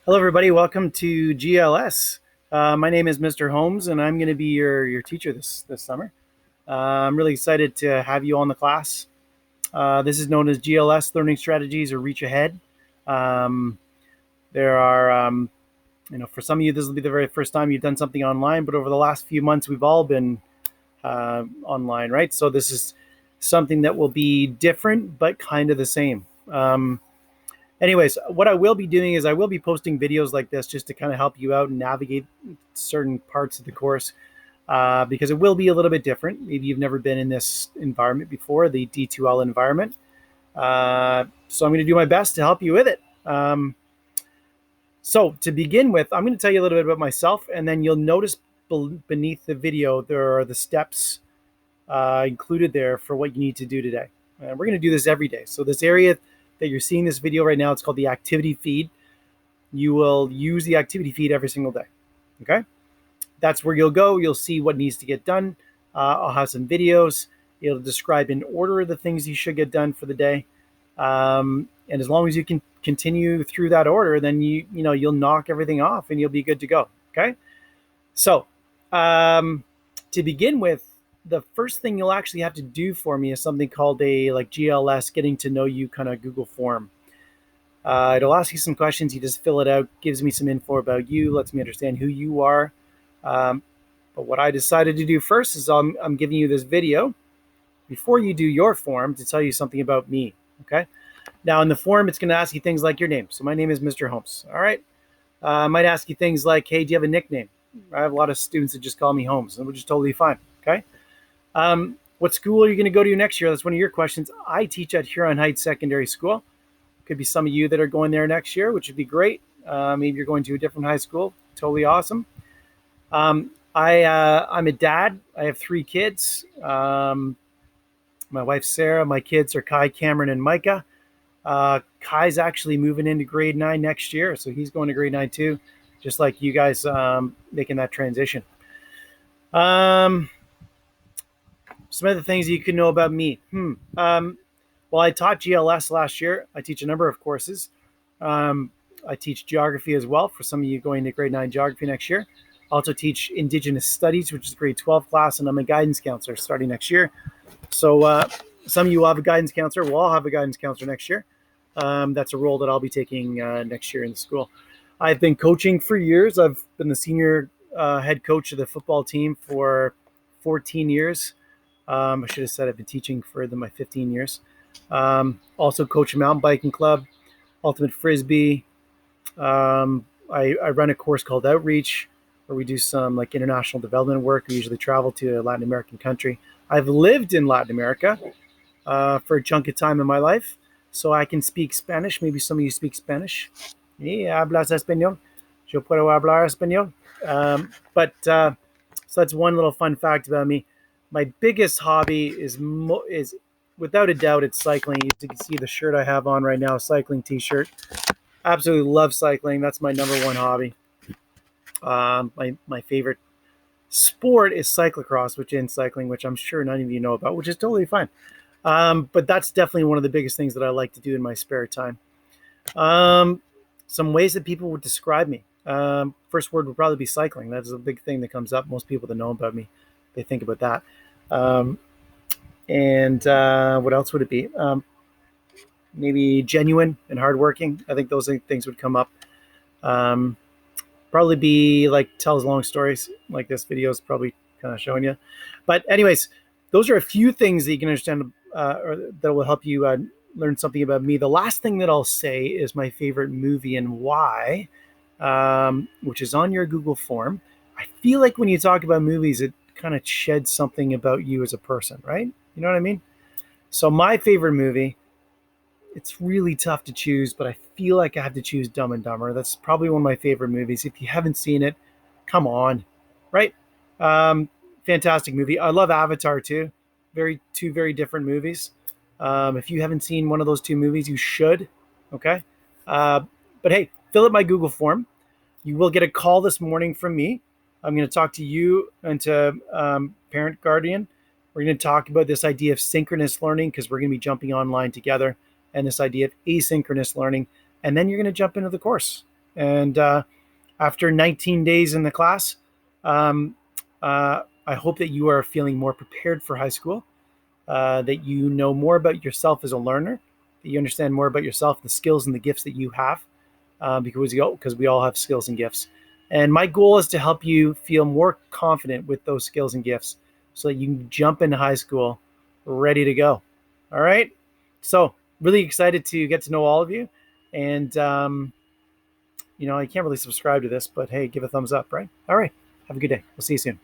Hello, everybody. Welcome to GLS. My name is Mr. Holmes, and I'm going to be your teacher this summer. I'm really excited to have you on the class. This is known as GLS, Learning Strategies or Reach Ahead. Um, there are, for some of you, this will be the very first time you've done something online, but over the last few months, we've all been online, right? So this is something that will be different, but kind of the same. Anyways, what I will be doing is I will be posting videos like this just to kind of help you out and navigate certain parts of the course because it will be a little bit different. Maybe you've never been in this environment before, the D2L environment. So I'm going to do my best to help you with it. So to begin with, I'm going to tell you a little bit about myself, and then you'll notice beneath the video there are the steps included there for what you need to do today. And we're going to do this every day. So this area that you're seeing this video right now, it's called the activity feed. You will use the activity feed every single day. Okay. That's where you'll go. You'll see what needs to get done. I'll have some videos. It'll describe in order the things you should get done for the day. And as long as you can continue through that order, then you'll knock everything off and you'll be good to go. Okay. So to begin with, the first thing you'll actually have to do for me is something called a GLS, getting to know you kind of Google form. It'll ask you some questions. You just fill it out, gives me some info about you, lets me understand who you are. But what I decided to do first is I'm giving you this video before you do your form to tell you something about me. Okay. Now in the form, it's going to ask you things like your name. So my name is Mr. Holmes. All right. I might ask you things like, hey, do you have a nickname? I have a lot of students that just call me Holmes, which is totally fine. Okay. What school are you going to go to next year? That's one of your questions. I teach at Huron Heights Secondary School. Could be some of you that are going there next year, which would be great. Maybe you're going to a different high school. Totally awesome. I'm a dad. I have 3 kids. My wife, Sarah. My kids are Kai, Cameron, and Micah. Kai's actually moving into grade 9 next year, so he's going to grade 9 too, just like you guys making that transition. Some of the things you can know about me. Well, I taught GLS last year. I teach a number of courses. I teach geography as well for some of you going to grade 9 geography next year. I also teach Indigenous Studies, which is grade 12 class, and I'm a guidance counselor starting next year. So some of you will have a guidance counselor. We'll all have a guidance counselor next year. That's a role that I'll be taking next year in the school. I've been coaching for years. I've been the senior head coach of the football team for 14 years. I should have said I've been teaching for my 15 years. Also coach a mountain biking club, ultimate frisbee. I run a course called Outreach, where we do some international development work. We usually travel to a Latin American country. I've lived in Latin America for a chunk of time in my life, so I can speak Spanish. Maybe some of you speak Spanish. Hablas español. Yo puedo hablar español. So that's one little fun fact about me. My biggest hobby is without a doubt, it's cycling. You can see the shirt I have on right now, cycling t-shirt. Absolutely love cycling. That's my number one hobby. My favorite sport is cyclocross, which in cycling, which I'm sure none of you know about, which is totally fine. But that's definitely one of the biggest things that I like to do in my spare time. Some ways that people would describe me. First word would probably be cycling. That's a big thing that comes up. Most people that know about me, they think about that. And what else would it be? Maybe genuine and hardworking. I think those things would come up. Probably be tells long stories. Like this video is probably kind of showing you. But anyways, those are a few things that you can understand or that will help you learn something about me. The last thing that I'll say is my favorite movie and why, which is on your Google form. I feel like when you talk about movies, it kind of sheds something about you as a person, right? You know what I mean? So my favorite movie, it's really tough to choose, but I feel like I have to choose Dumb and Dumber. That's probably one of my favorite movies. If you haven't seen it, come on, right? Fantastic movie. I love Avatar too. Two very different movies. If you haven't seen one of those 2 movies, you should. Okay. But hey, fill out my Google form. You will get a call this morning from me. I'm going to talk to you and to parent guardian. We're going to talk about this idea of synchronous learning because we're going to be jumping online together, and this idea of asynchronous learning. And then you're going to jump into the course. And after 19 days in the class, um, I hope that you are feeling more prepared for high school, that you know more about yourself as a learner, that you understand more about yourself, the skills and the gifts that you have, because we all have skills and gifts. And my goal is to help you feel more confident with those skills and gifts so that you can jump into high school ready to go. All right. So, really excited to get to know all of you. And, you can't really subscribe to this, but hey, give a thumbs up, right? All right. Have a good day. We'll see you soon.